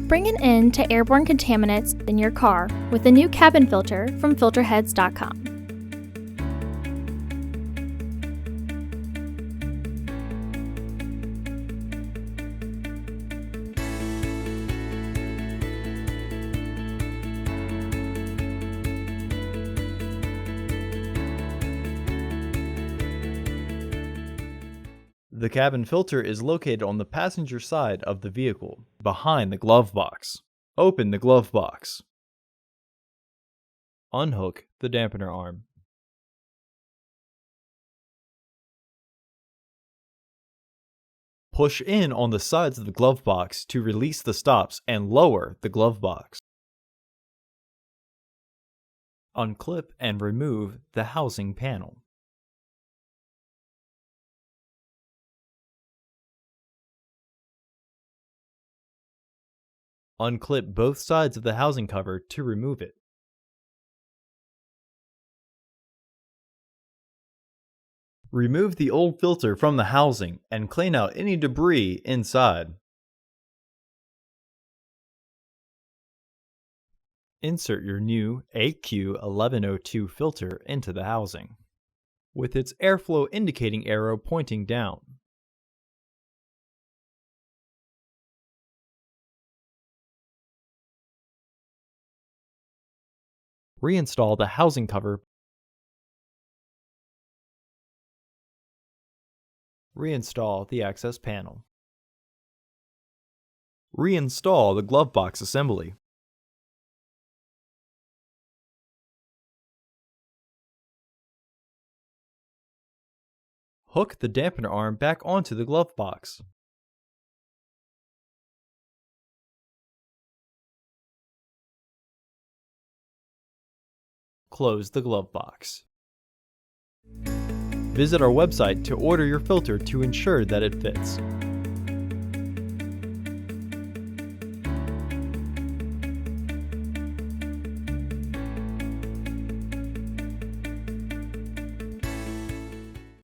Bring an end to airborne contaminants in your car with the new cabin filter from Filterheads.com. The cabin filter is located on the passenger side of the vehicle, behind the glove box. Open the glove box. Unhook the dampener arm. Push in on the sides of the glove box to release the stops and lower the glove box. Unclip and remove the housing panel. Unclip both sides of the housing cover to remove it. Remove the old filter from the housing and clean out any debris inside. Insert your new AQ1102 filter into the housing, with its airflow indicating arrow pointing down. Reinstall the housing cover. Reinstall the access panel. Reinstall the glove box assembly. Hook the dampener arm back onto the glove box. Close the glove box. Visit our website to order your filter to ensure that it fits.